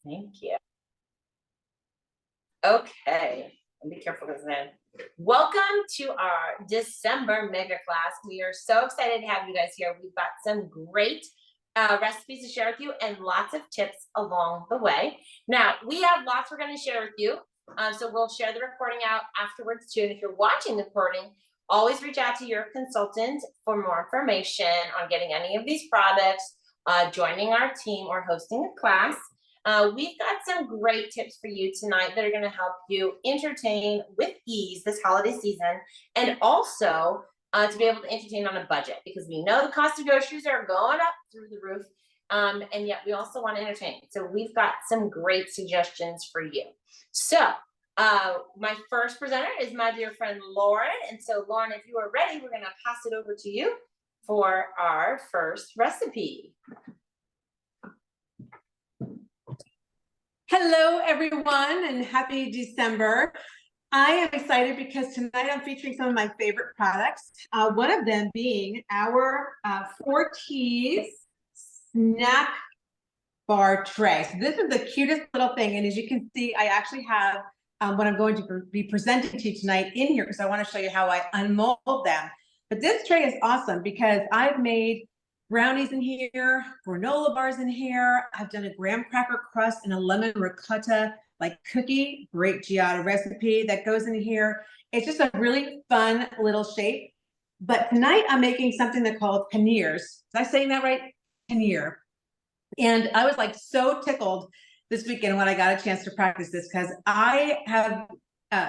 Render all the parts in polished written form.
Thank you. Okay, be careful because then. Welcome to our December mega class. We are so excited to have you guys here. We've got some great recipes to share with you and lots of tips along the way. Now, we have lots we're going to share with you. So we'll share the recording out afterwards too. And if you're watching the recording, always reach out to your consultant for more information on getting any of these products, joining our team, or hosting a class. We've got some great tips for you tonight that are going to help you entertain with ease this holiday season, and also to be able to entertain on a budget, because we know the cost of groceries are going up through the roof, and yet we also want to entertain. So we've got some great suggestions for you. So my first presenter is my dear friend Lauren, and so Lauren, if you are ready, we're going to pass it over to you for our first recipe. Hello, everyone, and happy December. I am excited because tonight I'm featuring some of my favorite products, one of them being our 4T's snack bar tray. So this is the cutest little thing, and as you can see, I actually have what I'm going to be presenting to you tonight in here because I want to show you how I unmold them. But this tray is awesome because I've made brownies in here, granola bars in here. I've done a graham cracker crust and a lemon ricotta like cookie, great Giada recipe that goes in here. It's just a really fun little shape. But tonight I'm making something that's called paneers. Is I saying that right? Paneer. And I was like so tickled this weekend when I got a chance to practice this because I have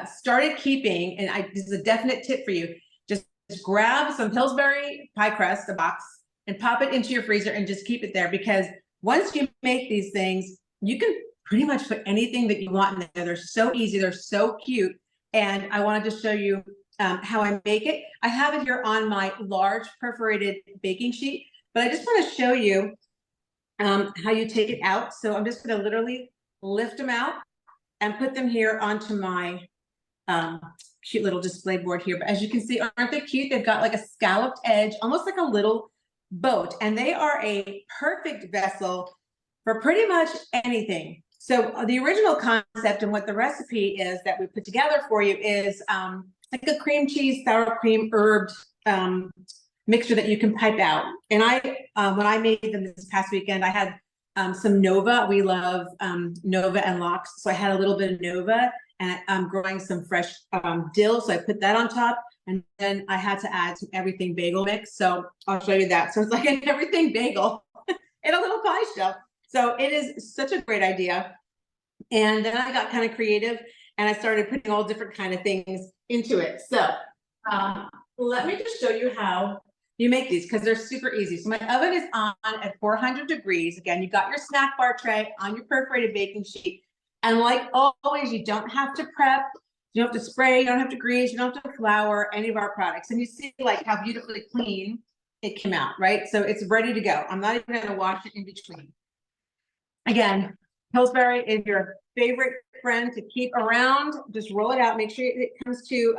started keeping, and this is a definite tip for you, just grab some Pillsbury pie crust, a box, and pop it into your freezer and just keep it there, because once you make these things, you can pretty much put anything that you want in there. They're so easy, they're so cute, and I wanted to show you how I make it. I have it here on my large perforated baking sheet, but I just want to show you how you take it out. So I'm just going to literally lift them out and put them here onto my cute little display board here. But as you can see, aren't they cute? They've got like a scalloped edge, almost like a little boat, and they are a perfect vessel for pretty much anything. So the original concept and what the recipe is that we put together for you is like a cream cheese, sour cream, herbed mixture that you can pipe out. And when I made them this past weekend, I had some Nova. We love Nova and lox, so I had a little bit of Nova, and I'm growing some fresh dill, so I put that on top. And then I had to add some everything bagel mix. So I'll show you that. So it's like an everything bagel in a little pie shell. So it is such a great idea. And then I got kind of creative and I started putting all different kind of things into it. So let me just show you how you make these because they're super easy. So my oven is on at 400 degrees. Again, you got your snack bar tray on your perforated baking sheet. And like always, you don't have to prep. You don't have to spray, you don't have to grease, you don't have to flour any of our products. And you see like how beautifully clean it came out, right? So it's ready to go. I'm not even gonna wash it in between. Again, Pillsbury is your favorite friend to keep around. Just roll it out, make sure it comes to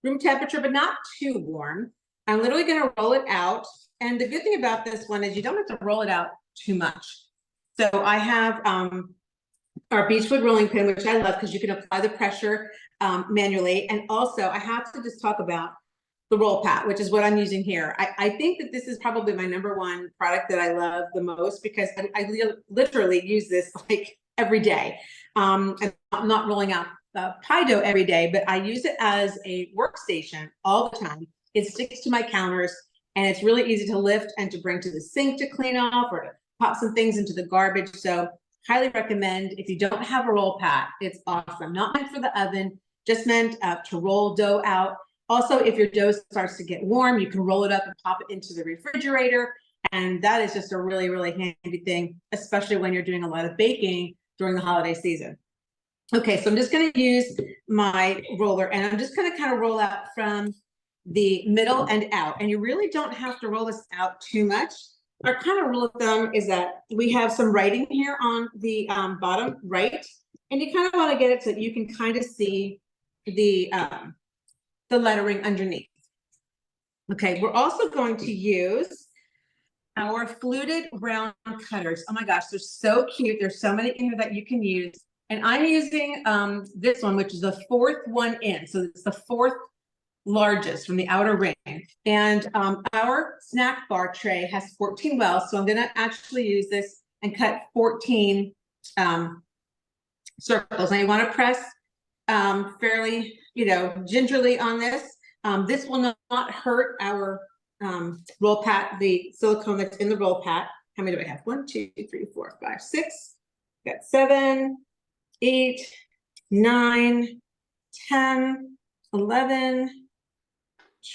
room temperature, but not too warm. I'm literally gonna roll it out. And the good thing about this one is you don't have to roll it out too much. So I have our Beechwood rolling pin, which I love because you can apply the pressure manually. And also I have to just talk about the Roll Pat, which is what I'm using here. I think that this is probably my #1 product that I love the most because I literally use this like every day. I'm not rolling out pie dough every day, but I use it as a workstation all the time. It sticks to my counters and it's really easy to lift and to bring to the sink to clean off or to pop some things into the garbage. So highly recommend. If you don't have a Roll Pat, it's awesome. Not meant for the oven, just meant to roll dough out. Also, if your dough starts to get warm, you can roll it up and pop it into the refrigerator. And that is just a really, really handy thing, especially when you're doing a lot of baking during the holiday season. Okay, so I'm just going to use my roller and I'm just going to kind of roll out from the middle and out. And you really don't have to roll this out too much. Our kind of rule of thumb is that we have some writing here on the bottom right, and you kind of want to get it so that you can kind of see the lettering underneath. Okay, we're also going to use our fluted round cutters. Oh my gosh, they're so cute. There's so many in here that you can use. And I'm using this one, which is the fourth one in. So it's the fourth largest from the outer ring. And our snack bar tray has 14 wells. So I'm gonna actually use this and cut 14 circles. Now you wanna press fairly, gingerly on this. This will not hurt our roll pat, the silicone that's in the roll pat. How many do I have? 1, 2, 3, 4, 5, 6. Got 7, 8, 9, 10, 11,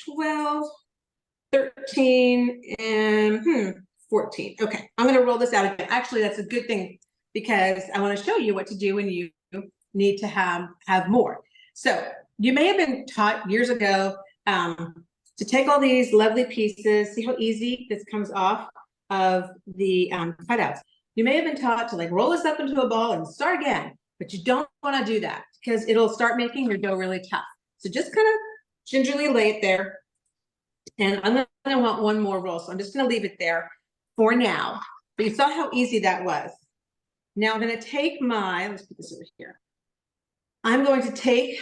12, 13, and 14. Okay, I'm gonna roll this out again. Actually, that's a good thing because I want to show you what to do when you need to have more. So you may have been taught years ago to take all these lovely pieces. See how easy this comes off of the cutouts. You may have been taught to like roll this up into a ball and start again, but you don't want to do that because it'll start making your dough really tough. So just kind of gingerly lay it there. And I'm gonna want one more roll, so I'm just gonna leave it there for now. But you saw how easy that was. Now I'm gonna take let's put this over here. I'm going to take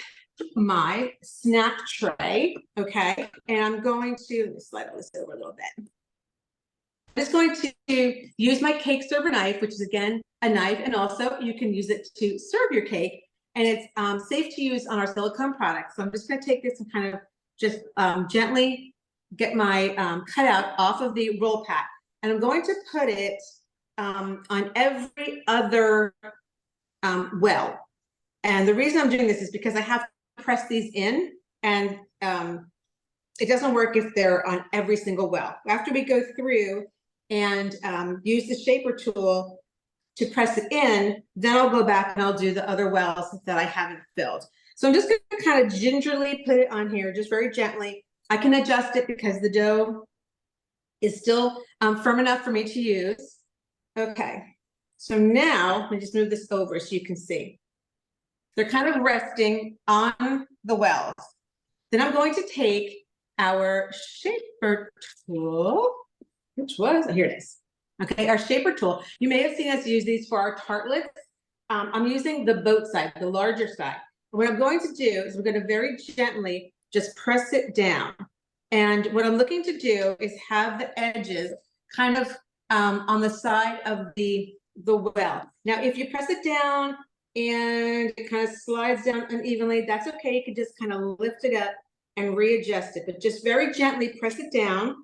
my snack tray, okay? And I'm going to, let me slide all this over a little bit. I'm just going to use my cake server knife, which is again, a knife, and also you can use it to serve your cake. And it's safe to use on our silicone products. So I'm just gonna take this and kind of just gently get my cutout off of the roll pat. And I'm going to put it on every other well. And the reason I'm doing this is because I have to press these in, and it doesn't work if they're on every single well. After we go through and use the shaper tool to press it in, then I'll go back and I'll do the other wells that I haven't filled. So I'm just gonna kind of gingerly put it on here, just very gently. I can adjust it because the dough is still firm enough for me to use. Okay, so now let me just move this over so you can see. They're kind of resting on the wells. Then I'm going to take our shaper tool, which was, here it is. Okay, our shaper tool. You may have seen us use these for our tartlets. I'm using the boat side, the larger side. What I'm going to do is we're going to very gently just press it down. And what I'm looking to do is have the edges kind of on the side of the well. Now, if you press it down and it kind of slides down unevenly, that's okay. You can just kind of lift it up and readjust it, but just very gently press it down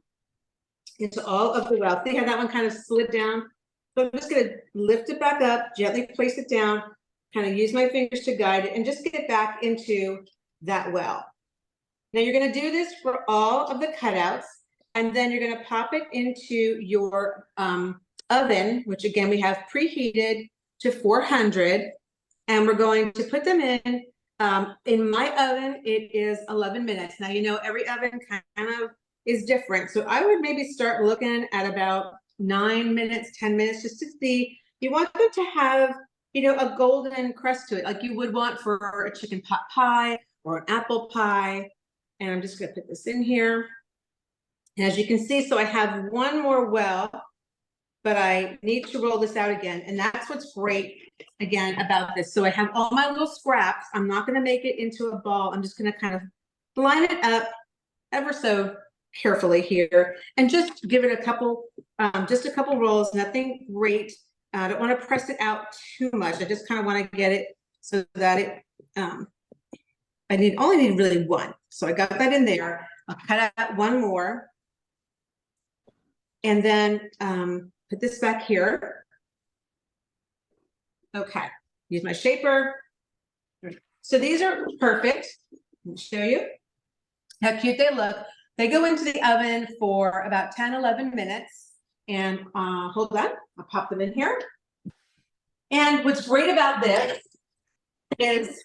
into all of the well. See how that one kind of slid down? So I'm just gonna lift it back up, gently place it down, kind of use my fingers to guide it and just get it back into that well. Now you're gonna do this for all of the cutouts, and then you're gonna pop it into your oven, which again, we have preheated to 400. And we're going to put them in my oven, it is 11 minutes. Now, every oven kind of is different. So I would maybe start looking at about 9 minutes, 10 minutes, just to see. You want them to have, a golden crust to it, like you would want for a chicken pot pie or an apple pie. And I'm just gonna put this in here. And as you can see, so I have one more well, but I need to roll this out again. And that's what's great, again, about this. So I have all my little scraps. I'm not gonna make it into a ball. I'm just gonna kind of line it up ever so carefully here and just give it a couple rolls, nothing great. I don't wanna press it out too much. I just kind of wanna get it so that it, I only need really one. So I got that in there. I'll cut out one more. And then put this back here. Okay, use my shaper. So these are perfect. Let me show you how cute they look. They go into the oven for about 10, 11 minutes. And hold on, I'll pop them in here. And what's great about this is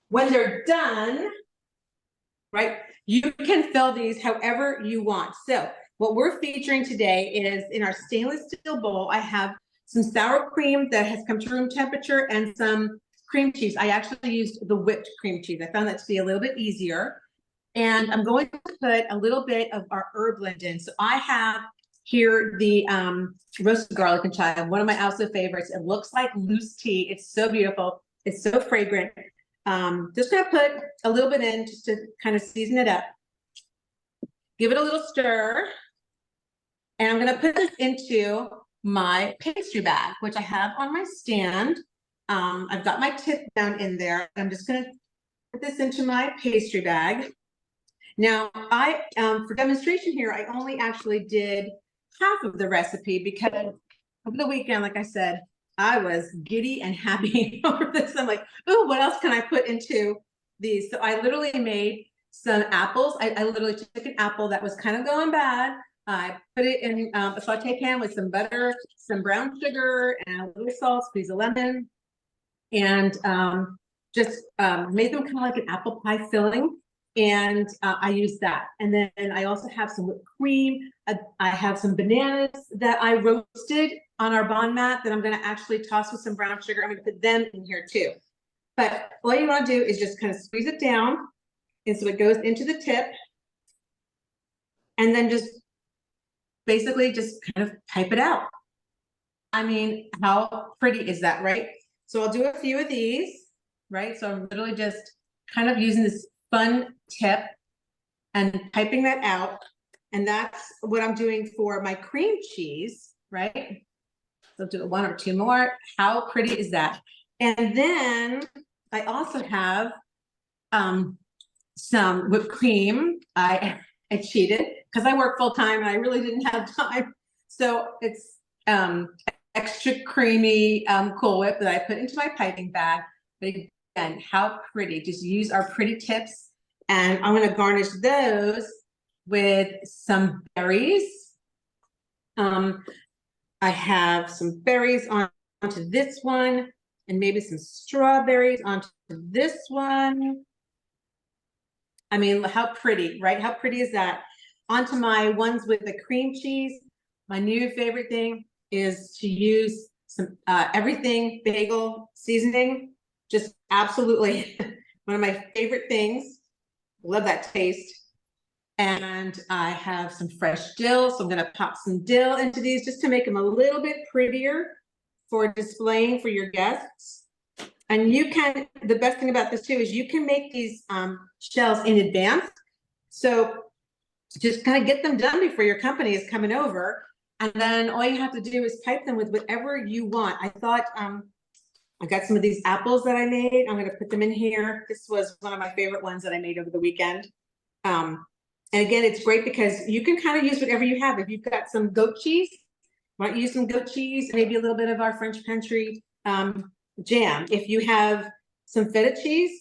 when they're done, right, you can fill these however you want. So what we're featuring today is in our stainless steel bowl, I have some sour cream that has come to room temperature and some cream cheese. I actually used the whipped cream cheese. I found that to be a little bit easier. And I'm going to put a little bit of our herb blend in. So I have here the roasted garlic and chive, one of my also favorites. It looks like loose tea. It's so beautiful. It's so fragrant. Just gonna put a little bit in just to kind of season it up. Give it a little stir. And I'm gonna put this into my pastry bag, which I have on my stand. I've got my tip down in there. I'm just gonna put this into my pastry bag. Now, for demonstration here, I only actually did half of the recipe because over the weekend, like I said, I was giddy and happy over this. I'm like, oh, what else can I put into these? So I literally made some apples. I literally took an apple that was kind of going bad. I put it in a saute pan with some butter, some brown sugar, and a little salt, squeeze a lemon, and just made them kind of like an apple pie filling. And I used that. And then I also have some whipped cream. I have some bananas that I roasted on our bond mat that I'm going to actually toss with some brown sugar. I'm going to put them in here too. But all you want to do is just kind of squeeze it down. And so it goes into the tip. And then just basically just kind of type it out. I mean, how pretty is that, right? So I'll do a few of these, right? So I'm literally just kind of using this fun tip and typing that out. And that's what I'm doing for my cream cheese, right? So do one or two more. How pretty is that? And then I also have some whipped cream. I cheated because I work full time and I really didn't have time. So it's extra creamy Cool Whip that I put into my piping bag. But again, how pretty. Just use our pretty tips. And I'm going to garnish those with some berries. I have some berries onto this one, and maybe some strawberries onto this one. I mean, how pretty, right? How pretty is that? Onto my ones with the cream cheese. My new favorite thing is to use some everything bagel seasoning. Just absolutely one of my favorite things. Love that taste. And I have some fresh dill, so I'm going to pop some dill into these just to make them a little bit prettier for displaying for your guests. And you can, the best thing about this too is you can make these shells in advance. So just kind of get them done before your company is coming over. And then all you have to do is pipe them with whatever you want. I thought, I got some of these apples that I made. I'm going to put them in here. This was one of my favorite ones that I made over the weekend. And again, it's great because you can kind of use whatever you have. If you've got some goat cheese, might use some goat cheese, maybe a little bit of our French pantry jam. If you have some feta cheese,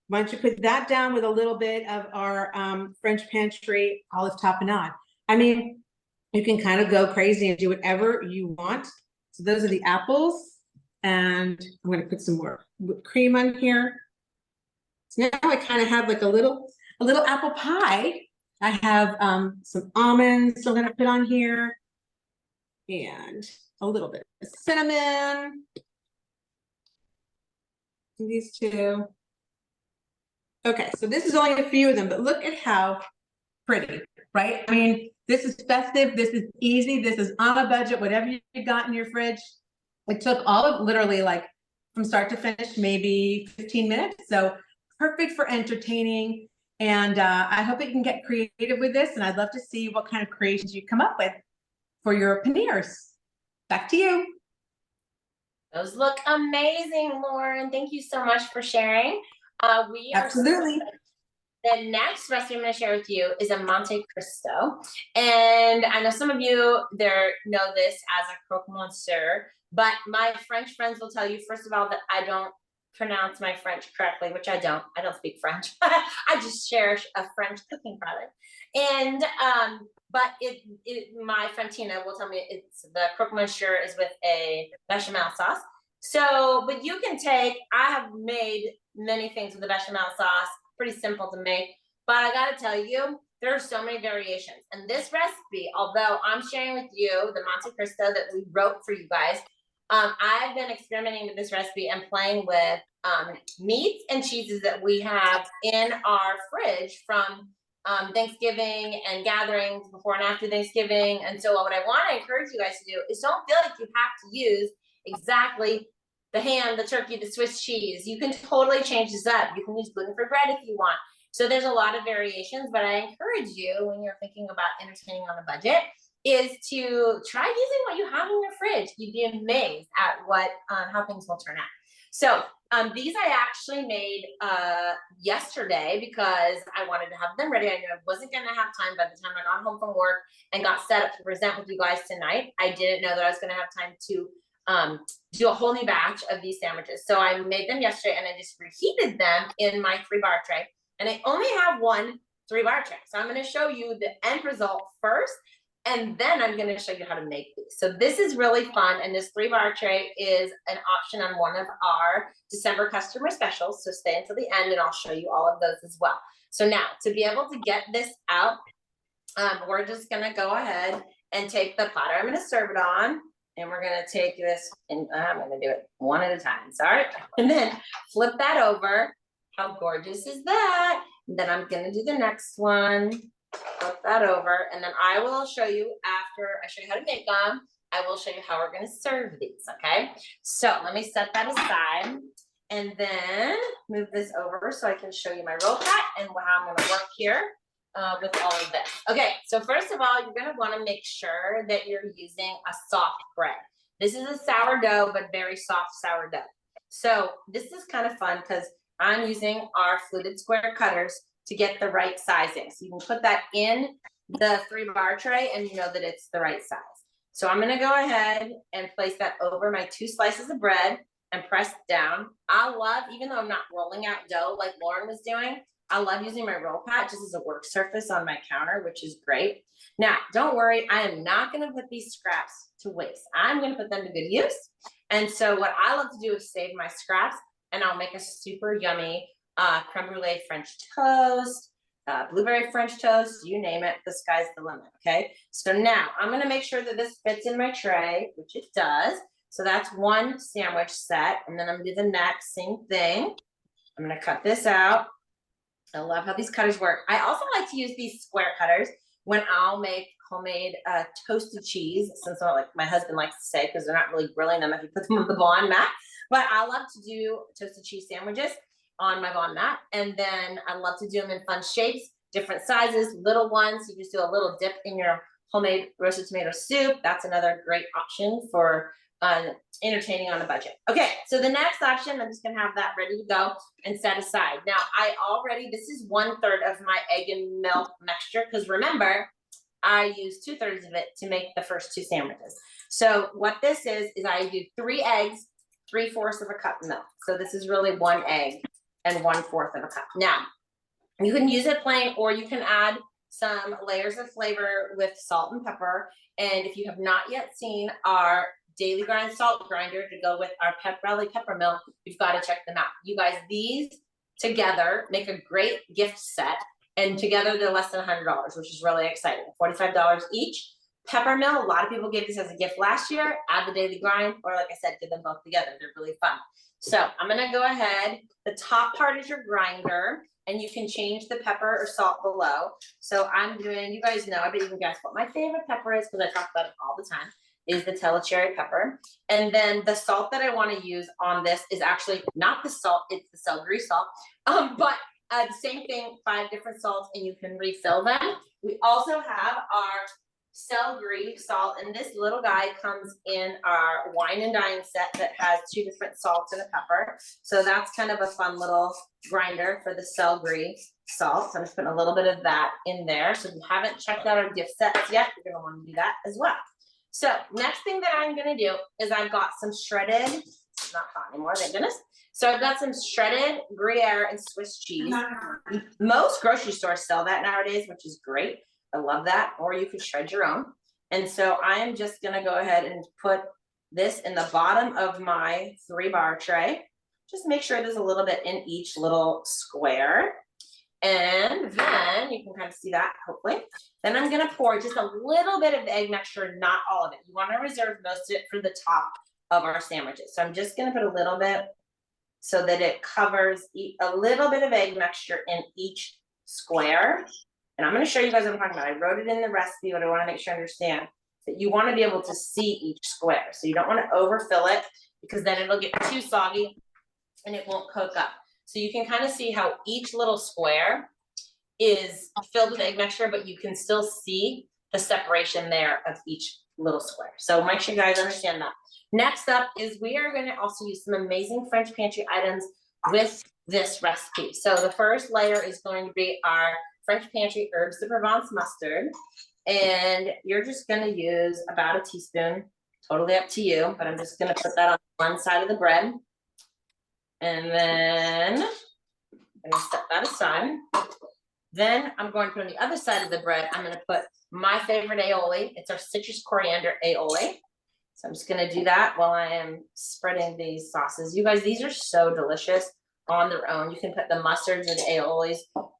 why don't you put that down with a little bit of our French pantry olive tapenade. I mean, you can kind of go crazy and do whatever you want. So those are the apples. And I'm going to put some more whipped cream on here. So now I kind of have like a little apple pie. I have some almonds, so I'm going to put on here, and a little bit of cinnamon. These two. Okay, so this is only a few of them, but look at how pretty, right? I mean, this is festive. This is easy. This is on a budget. Whatever you got in your fridge. It took all of literally like from start to finish, maybe 15 minutes. So perfect for entertaining. And I hope that you can get creative with this. And I'd love to see what kind of creations you come up with for your paneers. Back to you. Those look amazing, Lauren. Thank you so much for sharing. We are Absolutely. The next recipe I'm going to share with you is a Monte Cristo. And I know some of you there know this as a croque monsieur, but my French friends will tell you, first of all, that I don't pronounce my French correctly, which I don't speak French. I just share a French cooking product. And, but my friend Tina will tell me it's the croque monsieur is with a bechamel sauce. So, but you can take, I have made many things with the bechamel sauce, pretty simple to make, but I gotta tell you, there are so many variations. And this recipe, although I'm sharing with you the Monte Cristo that we wrote for you guys, I've been experimenting with this recipe and playing with meats and cheeses that we have in our fridge from Thanksgiving and gatherings before and after Thanksgiving. And so what I want to encourage you guys to do is don't feel like you have to use exactly the ham, the turkey, the Swiss cheese. You can totally change this up. You can use gluten-free bread if you want. So there's a lot of variations, but I encourage you when you're thinking about entertaining on a budget is to try using what you have in your fridge. You'd be amazed at what how things will turn out. So these I actually made yesterday because I wanted to have them ready. I knew I wasn't gonna have time by the time I got home from work and got set up to present with you guys tonight. I didn't know that I was gonna have time to do a whole new batch of these sandwiches. So I made them yesterday and I just reheated them in my 3-bar tray. And I only have one 3-bar tray. So I'm gonna show you the end result first, and then I'm gonna show you how to make these. So this is really fun, and this 3-bar tray is an option on one of our December customer specials, so stay until the end and I'll show you all of those as well. So now, to be able to get this out, we're just gonna go ahead and take the platter I'm gonna serve it on, and we're gonna take this, and I'm gonna do it one at a time, sorry. And then flip that over. How gorgeous is that? And then I'm gonna do the next one. Flip that over, and then I will show you after I show you how to make them. I will show you how we're gonna serve these, okay? So let me set that aside and then move this over so I can show you my roll cut and how I'm gonna work here with all of this. Okay, so first of all, you're gonna wanna make sure that you're using a soft bread. This is a sourdough, but very soft sourdough. So this is kind of fun because I'm using our fluted square cutters to get the right sizing. So you can put that in the 3-bar tray and you know that it's the right size. So I'm gonna go ahead and place that over my 2 slices of bread and press down. I love, even though I'm not rolling out dough like Lauren was doing, I love using my roll pat just as a work surface on my counter, which is great. Now, don't worry, I am not gonna put these scraps to waste. I'm gonna put them to good use. And so what I love to do is save my scraps, and I'll make a super yummy creme brulee French toast, blueberry French toast, you name it, the sky's the limit, okay? So now I'm gonna make sure that this fits in my tray, which it does. So that's one sandwich set, and then I'm gonna do the next, same thing. I'm gonna cut this out. I love how these cutters work. I also like to use these square cutters when I'll make homemade toasted cheese, since like my husband likes to say, because they're not really grilling them if you put them on the Bond mat. But I love to do toasted cheese sandwiches on my Bond mat, and then I love to do them in fun shapes, different sizes, little ones. You just do a little dip in your homemade roasted tomato soup. That's another great option for entertaining on a budget. Okay, so the next option, I'm just gonna have that ready to go and set aside. Now, this is 1/3 of my egg and milk mixture, because remember, I use 2/3 of it to make the first 2 sandwiches. So what this is I do 3 eggs, 3/4 of a cup of milk. So this is really 1 egg and 1/4 of a cup. Now, you can use it plain, or you can add some layers of flavor with salt and pepper. And if you have not yet seen our Daily Grind salt grinder to go with our Pepperelli pepper milk, you've got to check them out. You guys, these together make a great gift set, and together they're less than $100, which is really exciting. $45 each. Peppermill, a lot of people gave this as a gift last year. Add the Daily Grind, or like I said, get them both together. They're really fun. So I'm gonna go ahead. The top part is your grinder, and you can change the pepper or salt below. So I'm doing, you guys know, I bet you can guess what my favorite pepper is, because I talk about it all the time, is the Telecherry pepper. And then the salt that I want to use on this is actually not the salt, it's the celery salt. But the same thing, 5 different salts, and you can refill them. We also have our celery salt, and this little guy comes in our wine and dine set that has 2 different salts and a pepper. So that's kind of a fun little grinder for the celery salt. So I'm just putting a little bit of that in there. So if you haven't checked out our gift sets yet, you're gonna want to do that as well. So next thing that I'm gonna do is I've got some shredded, it's not hot anymore, thank goodness. So I've got some shredded Gruyere and Swiss cheese. Most grocery stores sell that nowadays, which is great. I love that. Or you could shred your own. And so I am just gonna go ahead and put this in the bottom of my 3-bar tray. Just make sure there's a little bit in each little square. And then you can kind of see that, hopefully. Then I'm gonna pour just a little bit of the egg mixture, not all of it. You wanna reserve most of it for the top of our sandwiches. So I'm just gonna put a little bit so that it covers a little bit of egg mixture in each square. And I'm gonna show you guys what I'm talking about. I wrote it in the recipe, but I wanna make sure I understand that you wanna be able to see each square. So you don't wanna overfill it because then it'll get too soggy and it won't cook up. So you can kind of see how each little square is filled with egg mixture, but you can still see the separation there of each little square. So make sure you guys understand that. Next up is we are gonna also use some amazing French pantry items with this recipe. So the first layer is going to be our French pantry herbs de Provence mustard. And you're just gonna use about a teaspoon, totally up to you, but I'm just gonna put that on one side of the bread. And then I'm gonna set that aside. Then I'm going to put on the other side of the bread, I'm gonna put my favorite aioli. It's our citrus coriander aioli. So I'm just gonna do that while I am spreading these sauces. You guys, these are so delicious on their own. You can put the mustards and aiolis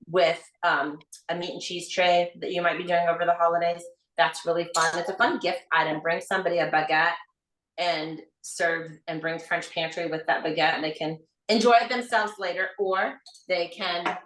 with a meat and cheese tray that you might be doing over the holidays. That's really fun. It's a fun gift item. Bring somebody a baguette and serve and bring French pantry with that baguette, and they can enjoy it themselves later, or they can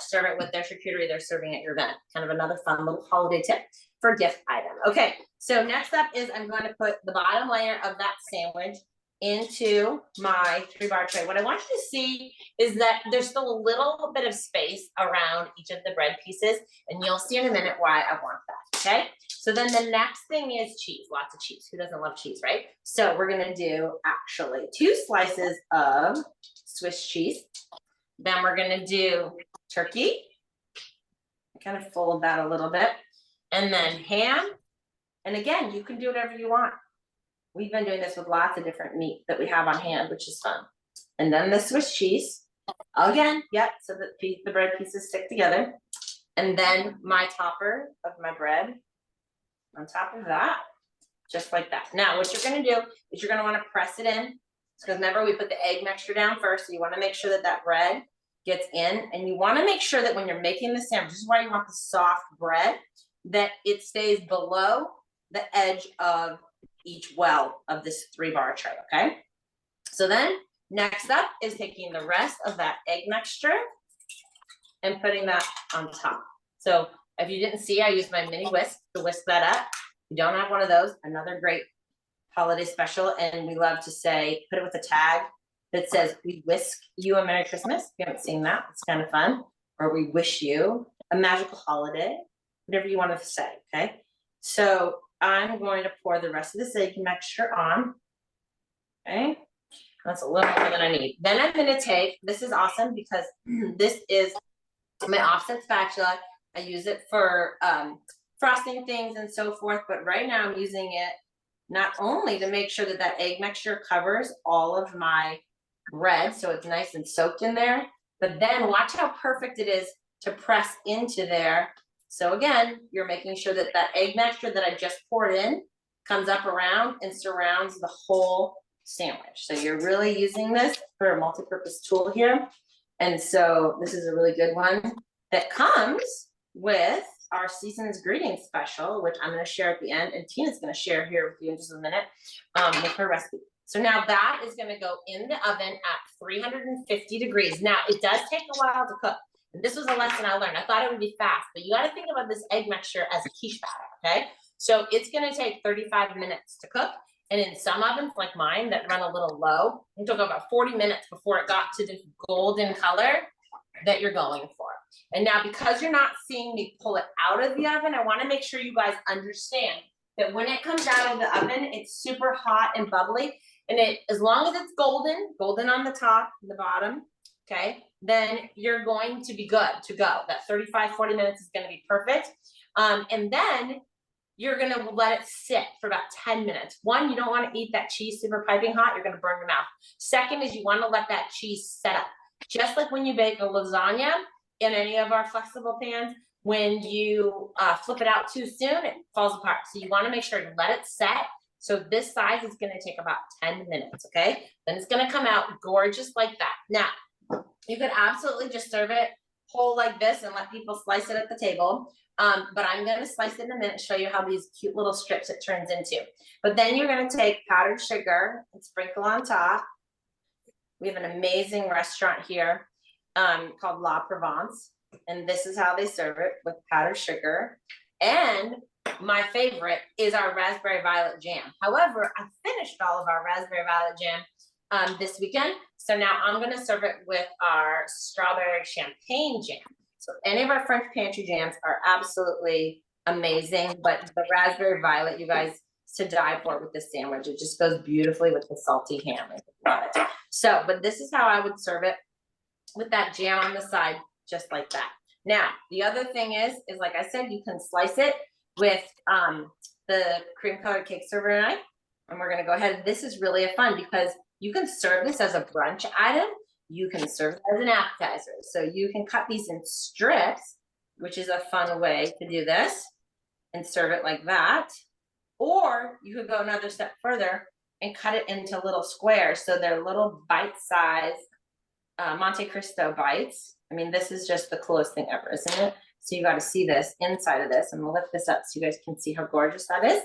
serve it with their charcuterie they're serving at your event. Kind of another fun little holiday tip for gift item. Okay, so next up is I'm going to put the bottom layer of that sandwich into my 3-bar tray. What I want you to see is that there's still a little bit of space around each of the bread pieces, and you'll see in a minute why I want that, okay? So then the next thing is cheese, lots of cheese. Who doesn't love cheese, right? So we're gonna do actually 2 slices of Swiss cheese. Then we're gonna do turkey. Kind of fold that a little bit. And then ham. And again, you can do whatever you want. We've been doing this with lots of different meat that we have on hand, which is fun. And then the Swiss cheese. Again, yep, so that the bread pieces stick together. And then my topper of my bread on top of that, just like that. Now, what you're gonna do is you're gonna wanna press it in. Because remember, we put the egg mixture down first, so you wanna make sure that that bread gets in, and you wanna make sure that when you're making the sandwich, this is why you want the soft bread, that it stays below the edge of each well of this 3-bar tray, okay? So then, next up is taking the rest of that egg mixture and putting that on top. So if you didn't see, I used my mini whisk to whisk that up. If you don't have one of those, another great holiday special, and we love to say, put it with a tag that says, we whisk you a Merry Christmas. If you haven't seen that, it's kind of fun. Or we wish you a magical holiday, whatever you want to say, okay? So I'm going to pour the rest of this egg mixture on, okay? That's a little more than I need. Then I'm gonna take, this is awesome because this is my offset spatula. I use it for frosting things and so forth, but right now I'm using it not only to make sure that that egg mixture covers all of my bread, so it's nice and soaked in there, but then watch how perfect it is to press into there. So again, you're making sure that that egg mixture that I just poured in comes up around and surrounds the whole sandwich. So you're really using this for a multi-purpose tool here. And so this is a really good one that comes with our Season's Greetings special, which I'm going to share at the end, and Tina's going to share here with you in just a minute with her recipe. So now that is going to go in the oven at 350 degrees. Now it does take a while to cook. And this was a lesson I learned. I thought it would be fast, but you got to think about this egg mixture as a quiche batter, okay? So it's going to take 35 minutes to cook. And in some ovens like mine that run a little low, it took about 40 minutes before it got to the golden color that you're going for. And now because you're not seeing me pull it out of the oven, I want to make sure you guys understand that when it comes out of the oven, it's super hot and bubbly. And it, as long as it's golden on the top and the bottom, okay, then you're going to be good to go. That 35, 40 minutes is going to be perfect. And then you're going to let it sit for about 10 minutes. One, you don't want to eat that cheese super piping hot. You're going to burn your mouth. Second is you want to let that cheese set up. Just like when you bake a lasagna in any of our flexible pans, when you flip it out too soon, it falls apart. So you want to make sure you let it set. So this size is going to take about 10 minutes, okay? Then it's going to come out gorgeous like that. Now, you could absolutely just serve it whole like this and let people slice it at the table. But I'm going to slice it in a minute, show you how these cute little strips it turns into. But then you're going to take powdered sugar and sprinkle on top. We have an amazing restaurant here called La Provence. And this is how they serve it with powdered sugar. And my favorite is our raspberry violet jam. However, I finished all of our raspberry violet jam this weekend. So now I'm gonna serve it with our strawberry champagne jam. So any of our French pantry jams are absolutely amazing, but the raspberry violet, you guys, to die for with this sandwich. It just goes beautifully with the salty ham. I love it. So, but this is how I would serve it with that jam on the side, just like that. Now, the other thing is like I said, you can slice it with the cream colored cake server knife. And we're gonna go ahead. This is really fun because you can serve this as a brunch item. You can serve it as an appetizer. So you can cut these in strips, which is a fun way to do this, and serve it like that. Or you could go another step further and cut it into little squares. So they're little bite-sized Monte Cristo bites. I mean, this is just the coolest thing ever, isn't it? So you got to see this inside of this. I'm gonna lift this up so you guys can see how gorgeous that is.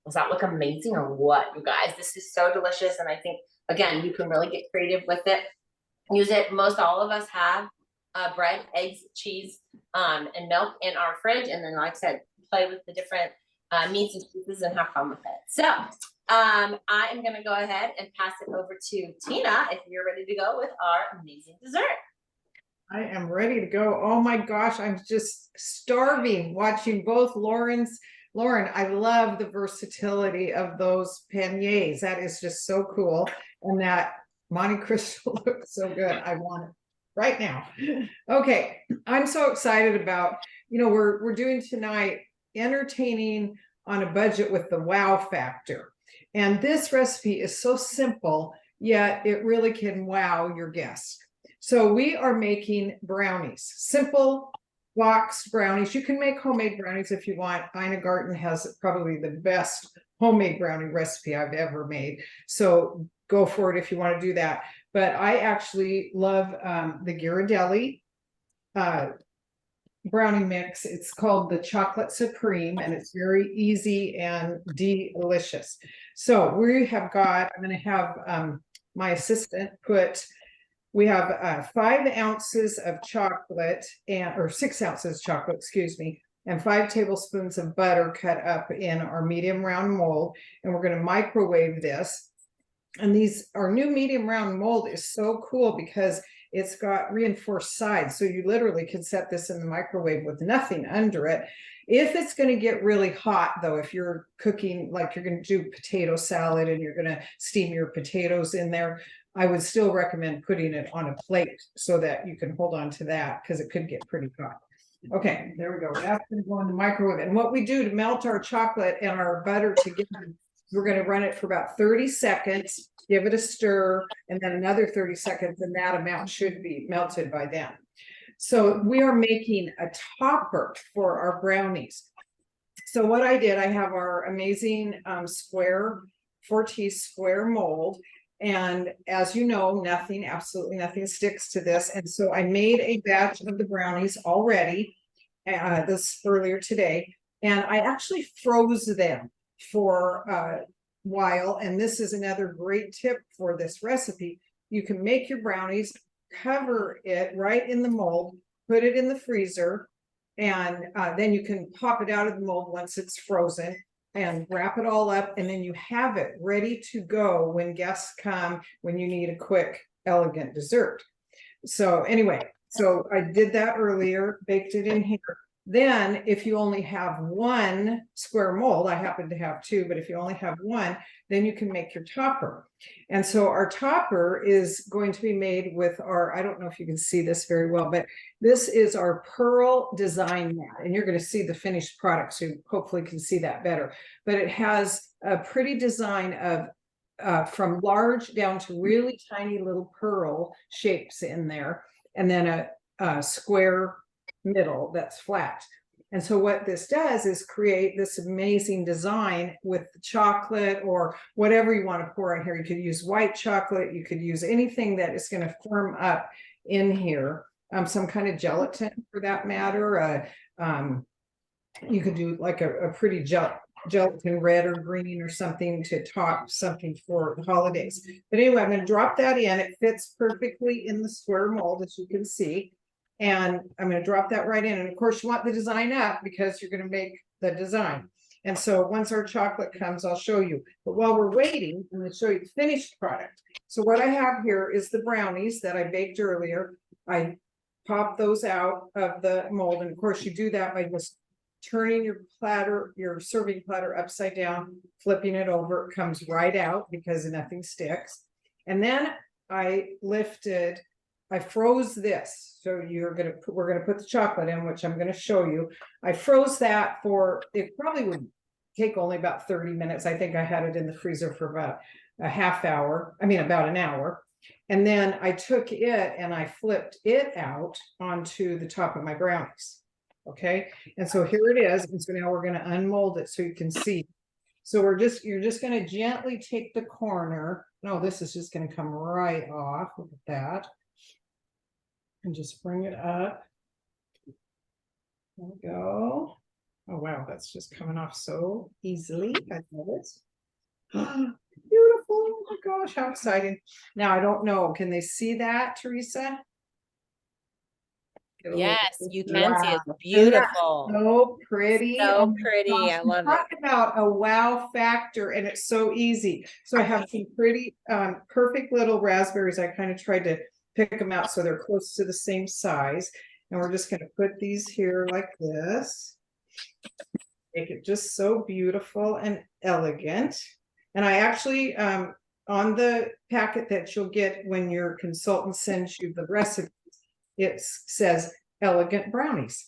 Does that look amazing or what, you guys? This is so delicious. And I think, again, you can really get creative with it. Use it. Most all of us have bread, eggs, cheese, and milk in our fridge. And then, like I said, play with the different meats and cheeses and have fun with it. So I am going to go ahead and pass it over to Tina if you're ready to go with our amazing dessert. I am ready to go. Oh my gosh, I'm just starving watching both Lauren, I love the versatility of those beignets. That is just so cool. And that Monte Cristo looks so good. I want it right now. Okay, I'm so excited about, we're doing tonight entertaining on a budget with the wow factor. And this recipe is so simple, yet it really can wow your guests. So we are making brownies, simple boxed brownies. You can make homemade brownies if you want. Ina Garten has probably the best homemade brownie recipe I've ever made. So go for it if you want to do that. But I actually love the Ghirardelli brownie mix. It's called the Chocolate Supreme, and it's very easy and delicious. So we have got, I'm going to have my assistant we have 5 ounces of chocolate or 6 ounces chocolate, excuse me, and 5 tablespoons of butter cut up in our medium round mold. And we're going to microwave this. And our new medium round mold is so cool because it's got reinforced sides. So you literally can set this in the microwave with nothing under it. If it's going to get really hot, though, if you're cooking, like you're going to do potato salad and you're going to steam your potatoes in there, I would still recommend putting it on a plate so that you can hold on to that because it could get pretty hot. Okay, there we go. That's going to go in the microwave. And what we do to melt our chocolate and our butter together, we're going to run it for about 30 seconds, give it a stir, and then another 30 seconds, and that amount should be melted by then. So we are making a topper for our brownies. So what I did, I have our amazing Fortis square mold. And as you know, absolutely nothing sticks to this. And so I made a batch of the brownies already this earlier today. And I actually froze them for a while. And this is another great tip for this recipe. You can make your brownies, cover it right in the mold, put it in the freezer, and then you can pop it out of the mold once it's frozen and wrap it all up. And then you have it ready to go when guests come, when you need a quick, elegant dessert. So anyway, so I did that earlier, baked it in here. Then if you only have 1 square mold, I happen to have 2, but if you only have 1, then you can make your topper. And so our topper is going to be made with I don't know if you can see this very well, but this is our pearl design mat. And you're going to see the finished product, so you hopefully can see that better. But it has a pretty design of from large down to really tiny little pearl shapes in there. And then a square middle that's flat. And so what this does is create this amazing design with the chocolate or whatever you want to pour in here. You could use white chocolate, you could use anything that is going to firm up in here, some kind of gelatin for that matter. You could do like a pretty gelatin red or green or something to top something for the holidays. But anyway, I'm going to drop that in. It fits perfectly in the square mold, as you can see. And I'm gonna drop that right in. And of course, you want the design up because you're gonna make the design. And so once our chocolate comes, I'll show you. But while we're waiting, I'm gonna show you the finished product. So what I have here is the brownies that I baked earlier. I pop those out of the mold. And of course, you do that by just turning your platter, your serving platter upside down, flipping it over. It comes right out because nothing sticks. And then I froze this. So we're gonna put the chocolate in, which I'm gonna show you. I froze that it probably would take only about 30 minutes. I think I had it in the freezer for about about an hour. And then I took it and I flipped it out onto the top of my brownies. Okay, and so here it is. And so now we're gonna unmold it so you can see. So you're just gonna gently take the corner. No, this is just gonna come right off. Look at that. And just bring it up. There we go. Oh wow, that's just coming off so easily. I love it. Beautiful. Oh my gosh, how exciting. Now I don't know. Can they see that, Teresa? Yes, you can see it's Wow. beautiful. So pretty. So Oh my pretty. gosh, I love it. talk about a wow factor, and it's so easy. So I have some pretty perfect little raspberries. I kind of tried to pick them out so they're close to the same size. And we're just going to put these here like this. Make it just so beautiful and elegant. And I actually, on the packet that you'll get when your consultant sends you the recipe, it says elegant brownies.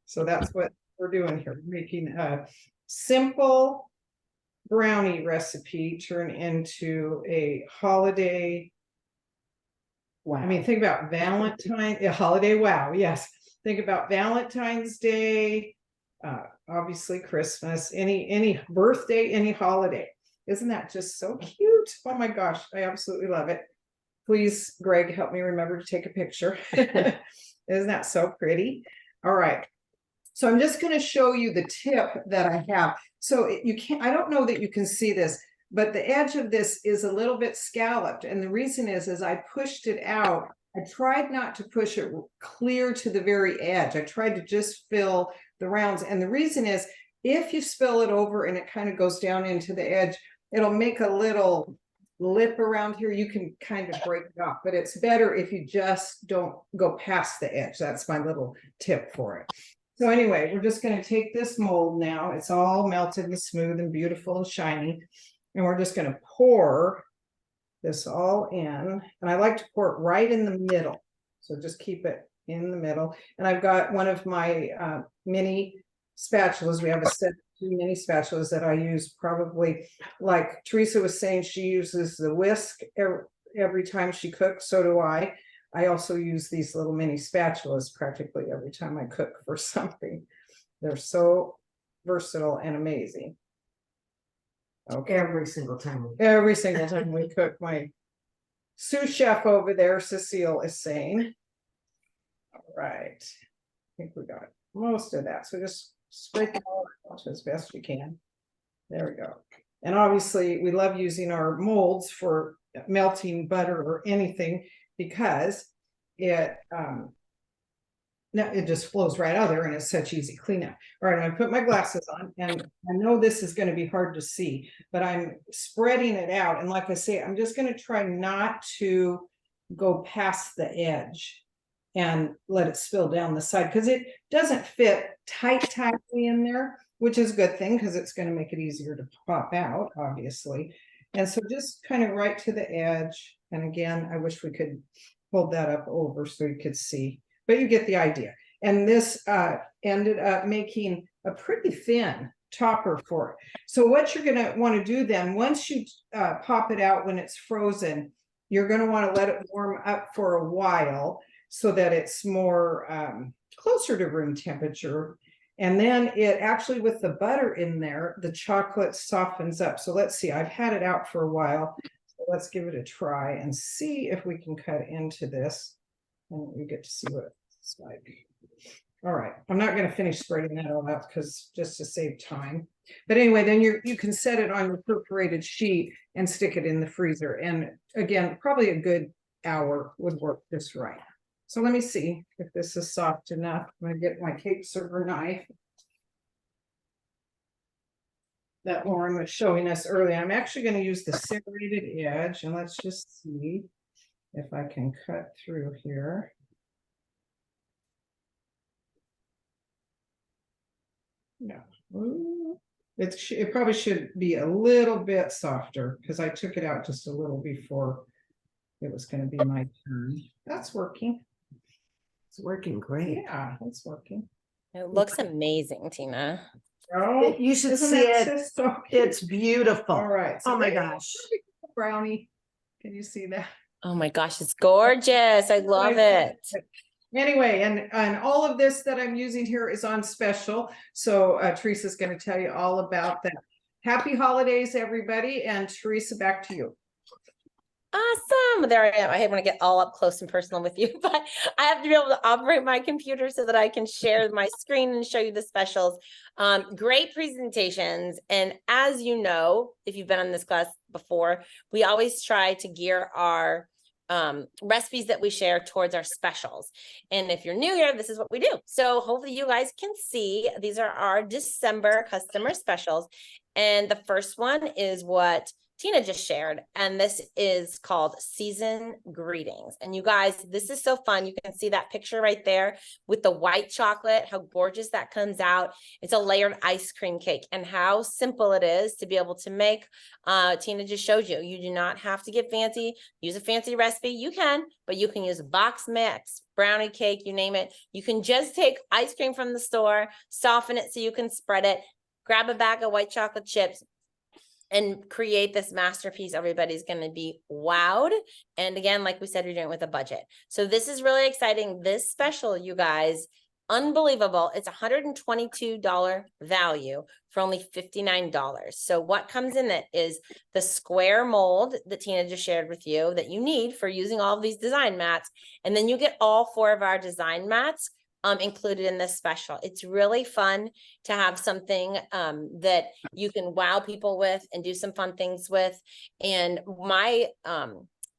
So that's what we're doing here, making a simple brownie recipe turn into a holiday. Wow. I mean, think about a holiday wow. Yes. Think about Valentine's Day, obviously Christmas, any birthday, any holiday. Isn't that just so cute? Oh my gosh, I absolutely love it. Please, Greg, help me remember to take a picture. Isn't that so pretty? All right. So I'm just going to show you the tip that I have. So I don't know that you can see this, but the edge of this is a little bit scalloped. And the reason is I pushed it out. I tried not to push it clear to the very edge. I tried to just fill the rounds. And the reason is if you spill it over and it kind of goes down into the edge, it'll make a little lip around here. You can kind of break it off, but it's better if you just don't go past the edge. That's my little tip for it. So anyway, we're just going to take this mold now. It's all melted and smooth and beautiful and shiny. And we're just going to pour this all in. And I like to pour it right in the middle. So just keep it in the middle. And I've got one of my mini spatulas. We have a set of 2 mini spatulas that I use probably, like Teresa was saying, she uses the whisk every time she cooks. So do I. I also use these little mini spatulas practically every time I cook for something. They're so versatile and amazing. Okay. Every single time. Every single time we cook, my sous chef over there, Cecile, is saying. All right. I think we got most of that. So just scrape it all out as best we can. There we go. And obviously we love using our molds for melting butter or anything because it just flows right out of there and it's such easy cleanup. All right, I'm gonna put my glasses on and I know this is going to be hard to see, but I'm spreading it out. And like I say, I'm just going to try not to go past the edge and let it spill down the side because it doesn't fit tightly in there, which is a good thing because it's going to make it easier to pop out, obviously. And so just kind of right to the edge. And again, I wish we could hold that up over so you could see, but you get the idea. And this ended up making a pretty thin topper for it. So what you're going to want to do then, once you pop it out when it's frozen, you're going to want to let it warm up for a while so that it's more closer to room temperature. And then it actually, with the butter in there, the chocolate softens up. So let's see, I've had it out for a while. So let's give it a try and see if we can cut into this. And you get to see what it's like. All right, I'm not going to finish spreading that all out because just to save time. But anyway, then you can set it on your perforated sheet and stick it in the freezer. And again, probably a good hour would work just right. So let me see if this is soft enough. I'm gonna get my cake server knife that Lauren was showing us earlier. I'm actually gonna use the serrated edge, and let's just see if I can cut through here. Yeah. Ooh. It probably should be a little bit softer because I took it out just a little before it was gonna be my turn. That's working. It's working great. Yeah, it's working. It looks amazing, Tina. Oh, You should isn't see that it. just so It's cute? beautiful. All right. so Oh my there- gosh. Brownie. Can you see that? Oh my gosh, it's gorgeous. I love it. Anyway, and all of this that I'm using here is on special. So Teresa's going to tell you all about that. Happy holidays, everybody. And Teresa, back to you. Awesome. There I am. I want to get all up close and personal with you, but I have to be able to operate my computer so that I can share my screen and show you the specials. Great presentations. And as you know, if you've been on this class before, we always try to gear our recipes that we share towards our specials. And if you're new here, this is what we do. So hopefully you guys can see, these are our December customer specials. And the first one is what Tina just shared, and this is called Season Greetings. And you guys, this is so fun. You can see that picture right there with the white chocolate, how gorgeous that comes out. It's a layered ice cream cake, and how simple it is to be able to make. Tina just showed you. You do not have to get fancy, use a fancy recipe. You can, but you can use a box mix, brownie cake, you name it. You can just take ice cream from the store, soften it so you can spread it, grab a bag of white chocolate chips, and create this masterpiece. Everybody's going to be wowed. And again, like we said, you're doing it with a budget. So this is really exciting. This special, you guys, unbelievable. It's $122 value for only $59. So what comes in it is the square mold that Tina just shared with you that you need for using all of these design mats. And then you get all 4 of our design mats included in this special. It's really fun to have something that you can wow people with and do some fun things with. And my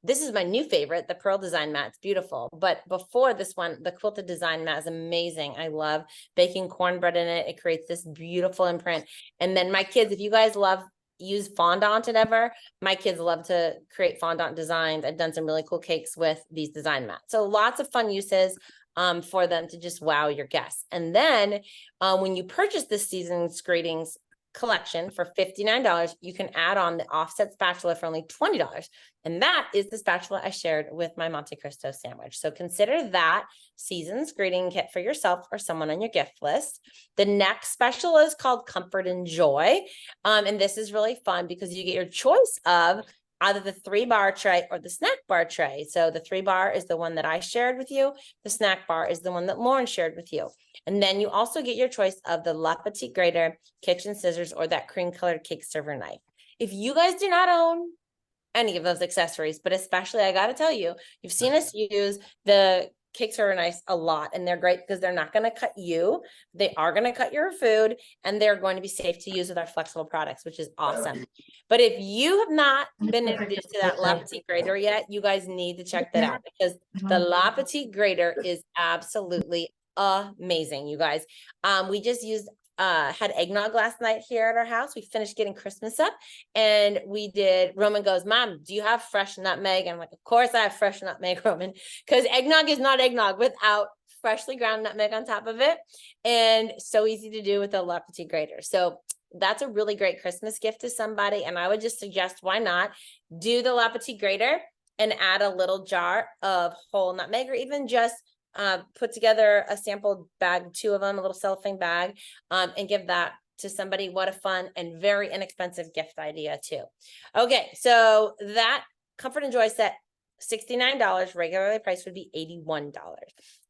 this is my new favorite, the pearl design mat. It's beautiful. But before this one, the quilted design mat is amazing. I love baking cornbread in it. It creates this beautiful imprint. And then my kids, if you guys use fondant and ever, my kids love to create fondant designs. I've done some really cool cakes with these design mats. So lots of fun uses for them to just wow your guests. And then when you purchase this Season's Greetings collection for $59, you can add on the offset spatula for only $20. And that is the spatula I shared with my Monte Cristo sandwich. So consider that Season's Greeting kit for yourself or someone on your gift list. The next special is called Comfort and Joy. And this is really fun because you get your choice of either the 3-bar tray or the snack bar tray. So the 3-bar is the one that I shared with you. The snack bar is the one that Lauren shared with you. And then you also get your choice of the La Petite grater, kitchen scissors, or that cream colored cake server knife. If you guys do not own any of those accessories, but especially, I got to tell you, you've seen us use the cake server knives a lot, and they're great because they're not going to cut you. They are going to cut your food, and they're going to be safe to use with our flexible products, which is awesome. But if you have not been introduced to that La Petite grater yet, you guys need to check that out because the La Petite grater is absolutely amazing, you guys. We just had eggnog last night here at our house. We finished getting Christmas up, and Roman goes, "Mom, do you have fresh nutmeg?" And I'm like, "Of course I have fresh nutmeg, Roman," because eggnog is not eggnog without freshly ground nutmeg on top of it. And so easy to do with a La Petite grater. So that's a really great Christmas gift to somebody. And I would just suggest, why not do the La Petite grater and add a little jar of whole nutmeg, or even just put together a sample bag, 2 of them, a little cellophane bag, and give that to somebody. What a fun and very inexpensive gift idea too. Okay, so that Comfort and Joy set, $69, regularly priced would be $81.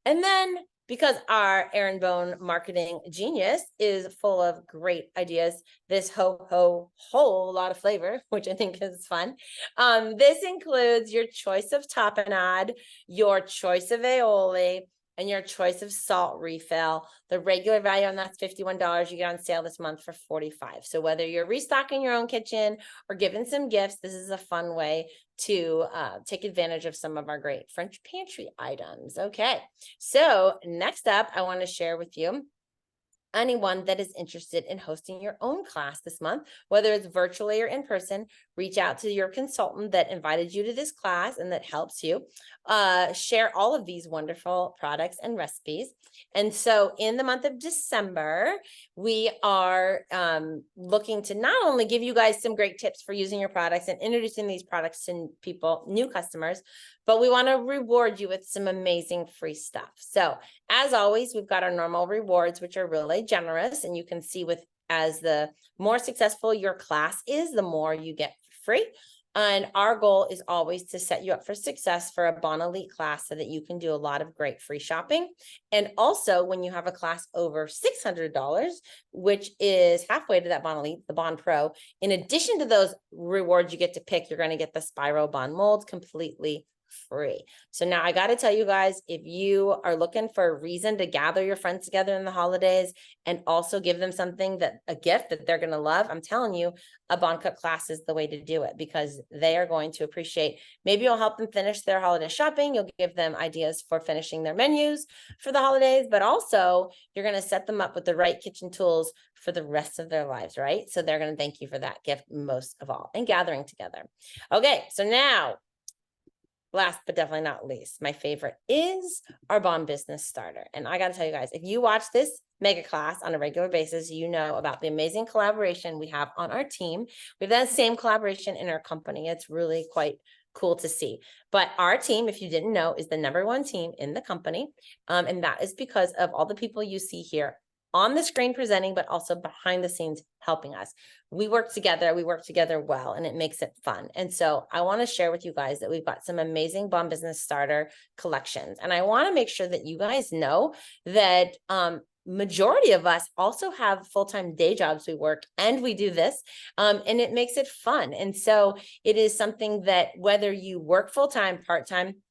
And then because our Erin Bone marketing genius is full of great ideas, this whole lot of flavor, which I think is fun. This includes your choice of tapenade, your choice of aioli, and your choice of salt refill. The regular value on that's $51. You get on sale this month for $45. So whether you're restocking your own kitchen or giving some gifts, this is a fun way to take advantage of some of our great French pantry items. Okay, so next up, I want to share with you anyone that is interested in hosting your own class this month, whether it's virtually or in person. Reach out to your consultant that invited you to this class and that helps you share all of these wonderful products and recipes. And so in the month of December, we are looking to not only give you guys some great tips for using your products and introducing these products to people, new customers, but we want to reward you with some amazing free stuff. So as always, we've got our normal rewards, which are really generous, and you can see with as the more successful your class is, the more you get for free. And our goal is always to set you up for success for a Bon Elite class so that you can do a lot of great free shopping. And also when you have a class over $600, which is halfway to that Bon Elite, the Bon Pro, in addition to those rewards you get to pick, you're going to get the Spiral Bon molds completely free. So now I got to tell you guys, if you are looking for a reason to gather your friends together in the holidays and also give them something a gift that they're going to love, I'm telling you, a Bon Cook class is the way to do it, because they are going to appreciate. Maybe you'll help them finish their holiday shopping. You'll give them ideas for finishing their menus for the holidays, but also you're going to set them up with the right kitchen tools for the rest of their lives, right? So they're going to thank you for that gift most of all, and gathering together. Okay, so now, last but definitely not least, my favorite is our Bon Business Starter. And I got to tell you guys, if you watch this mega class on a regular basis, you know about the amazing collaboration we have on our team. We have that same collaboration in our company. It's really quite cool to see. But our team, if you didn't know, is the #1 team in the company. And that is because of all the people you see here on the screen presenting, but also behind the scenes helping us. We work together well, and it makes it fun. And so I want to share with you guys that we've got some amazing Bon Business Starter collections. And I want to make sure that you guys know that majority of us also have full-time day jobs. We work and we do this, and it makes it fun. And so it is something that whether you work full-time, part-time,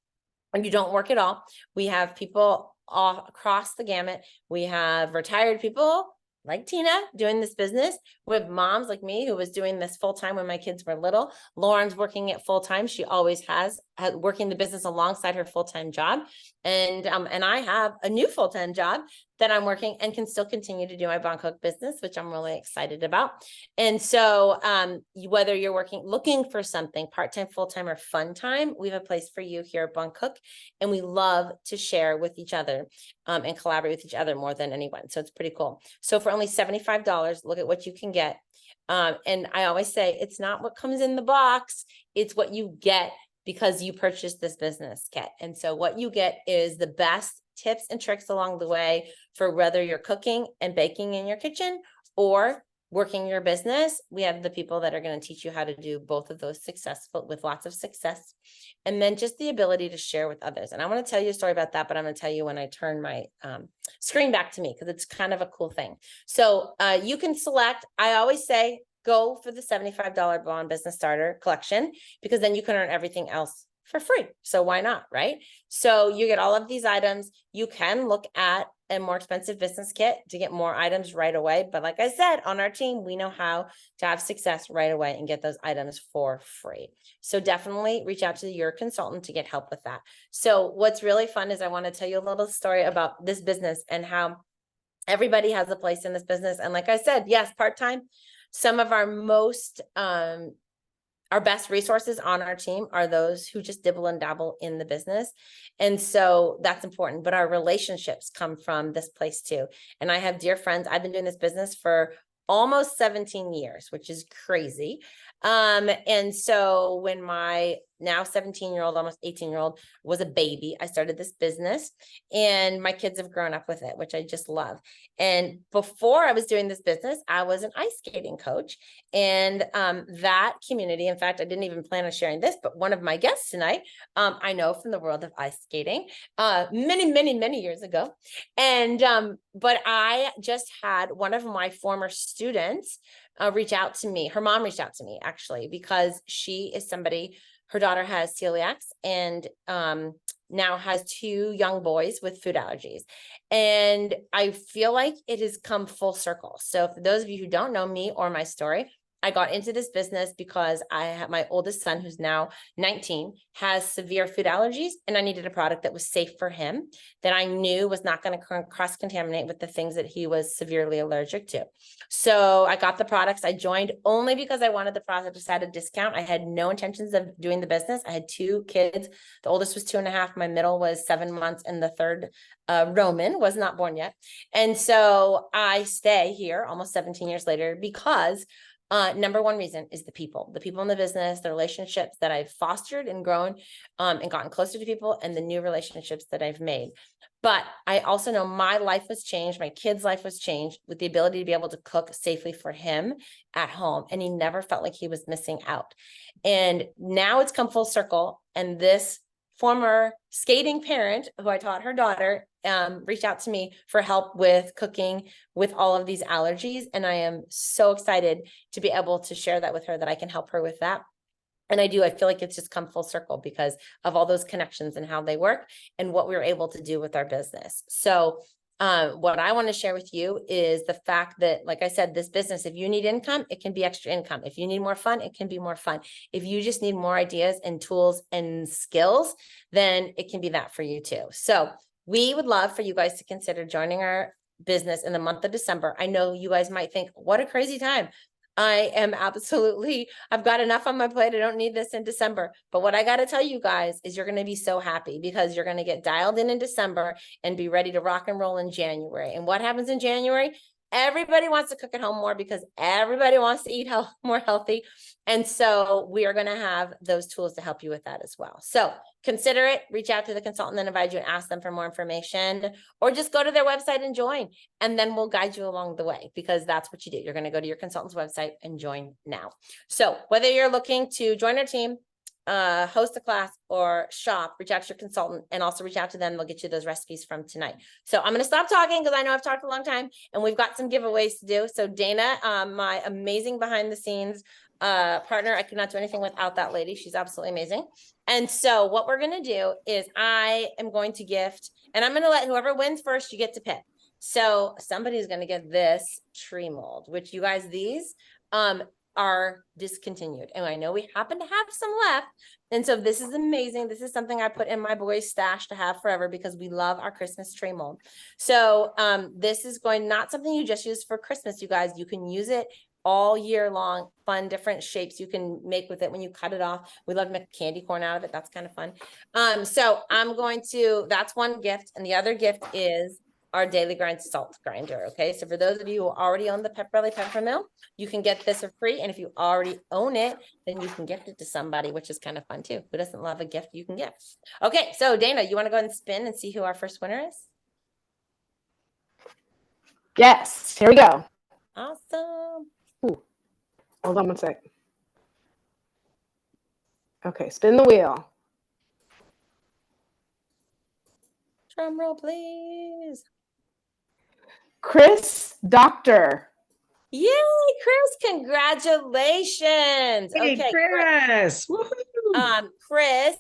or you don't work at all, we have people all across the gamut. We have retired people like Tina doing this business. We have moms like me who was doing this full-time when my kids were little. Lauren's working it full-time. She always has working the business alongside her full-time job. And I have a new full-time job that I'm working and can still continue to do my Bon Cook business, which I'm really excited about. And so whether you're looking for something part-time, full-time, or fun time, we have a place for you here at Bon Cook, and we love to share with each other and collaborate with each other more than anyone. So it's pretty cool. So for only $75, look at what you can get. And I always say, it's not what comes in the box, it's what you get because you purchased this business kit. And so what you get is the best tips and tricks along the way for whether you're cooking and baking in your kitchen or working your business. We have the people that are going to teach you how to do both of those with lots of success. And then just the ability to share with others. And I want to tell you a story about that, but I'm going to tell you when I turn my screen back to me, because it's kind of a cool thing. So you can select, I always say, go for the $75 Bon Business Starter collection, because then you can earn everything else for free. So why not, right? So you get all of these items. You can look at a more expensive business kit to get more items right away. But like I said, on our team, we know how to have success right away and get those items for free. So definitely reach out to your consultant to get help with that. So what's really fun is I want to tell you a little story about this business and how everybody has a place in this business. And like I said, yes, part-time. Some of our our best resources on our team are those who just dibble and dabble in the business. And so that's important, but our relationships come from this place too. And I have dear friends. I've been doing this business for almost 17 years, which is crazy. And so when my now 17-year-old, almost 18-year-old was a baby, I started this business, and my kids have grown up with it, which I just love. And before I was doing this business, I was an ice skating coach, and that community, in fact, I didn't even plan on sharing this, but one of my guests tonight, I know from the world of ice skating, many years ago. And, but I just had one of my former students reach out to me. Her mom reached out to me actually, because she is somebody, her daughter has celiacs and now has 2 young boys with food allergies. And I feel like it has come full circle. So for those of you who don't know me or my story, I got into this business because I have my oldest son, who's now 19, has severe food allergies, and I needed a product that was safe for him, that I knew was not going to cross-contaminate with the things that he was severely allergic to. So I got the products. I joined only because I wanted the products at a discount. I had no intentions of doing the business. I had 2 kids. The oldest was 2.5. My middle was 7 months, and the third, Roman, was not born yet. And so I stay here almost 17 years later because number one reason is the people in the business, the relationships that I've fostered and grown, and gotten closer to people, and the new relationships that I've made. But I also know my life was changed. My kid's life was changed with the ability to be able to cook safely for him at home. And he never felt like he was missing out. And now it's come full circle. And this former skating parent who I taught her daughter reached out to me for help with cooking with all of these allergies. And I am so excited to be able to share that with her, that I can help her with that. And I feel like it's just come full circle because of all those connections and how they work and what we were able to do with our business. So what I want to share with you is the fact that, like I said, this business, if you need income, it can be extra income. If you need more fun, it can be more fun. If you just need more ideas and tools and skills, then it can be that for you too. So we would love for you guys to consider joining our business in the month of December. I know you guys might think, what a crazy time. I've got enough on my plate. I don't need this in December. But what I got to tell you guys is you're going to be so happy because you're going to get dialed in December and be ready to rock and roll in January. And what happens in January? Everybody wants to cook at home more because everybody wants to eat more healthy. And so we are going to have those tools to help you with that as well. So consider it, reach out to the consultant that invited you and ask them for more information, or just go to their website and join, and then we'll guide you along the way, because that's what you do. You're going to go to your consultant's website and join now. So whether you're looking to join our team, host a class, or shop, reach out to your consultant and also reach out to them. They'll get you those recipes from tonight. So I'm going to stop talking because I know I've talked a long time and we've got some giveaways to do. So Dana, my amazing behind the scenes partner, I could not do anything without that lady. She's absolutely amazing. And so what we're going to do is I am going to gift, and I'm going to let whoever wins first, you get to pick. So somebody's going to get this tree mold, which you guys, these are discontinued. And I know we happen to have some left. And so this is amazing. This is something I put in my boys' stash to have forever because we love our Christmas tree mold. So this is not something you just use for Christmas, you guys. You can use it all year long. Fun, different shapes you can make with it when you cut it off. We love to make candy corn out of it. That's kind of fun. So that's one gift. And the other gift is our Daily Grind salt grinder. Okay, so for those of you who already own the Pepperelli Peppermill, you can get this for free. And if you already own it, then you can gift it to somebody, which is kind of fun too. Who doesn't love a gift you can gift? Okay, so Dana, you want to go ahead and spin and see who our first winner is? Yes, here we go. Awesome. Ooh. Hold on one sec. Okay, spin the wheel. Drum roll, please. Chris Doctor. Yay, Chris, congratulations. Hey, Okay, Chris. Woohoo. Chris,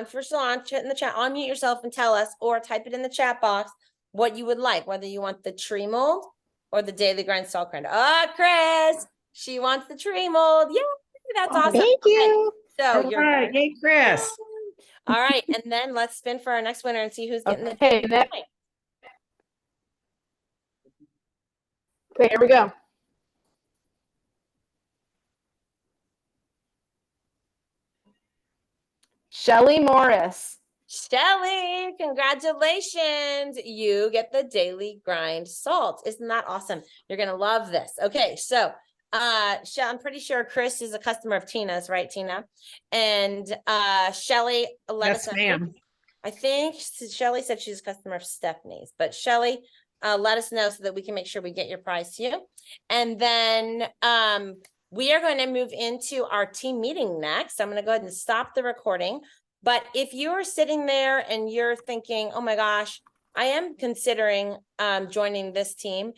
first of all, in the chat, unmute yourself and tell us, or type it in the chat box, what you would like, whether you want the tree mold or the Daily Grind salt grinder. Oh, Chris, she wants the tree mold. Yay, that's awesome. Thank you. So All you're right. Hey, Chris. all right, and then let's spin for our next winner and see who's getting the Okay, here we go. Shelly Morris. Shelly, congratulations. You get the Daily Grind salt. Isn't that awesome? You're going to love this. Okay, so I'm pretty sure Chris is a customer of Tina's, right, Tina? And Shelly, let us Yes, know. ma'am. I think Shelly said she's a customer of Stephanie's, but Shelly, let us know so that we can make sure we get your prize to you. And then we are going to move into our team meeting next. I'm going to go ahead and stop the recording. But if you're sitting there and you're thinking, oh my gosh, I am considering joining this team,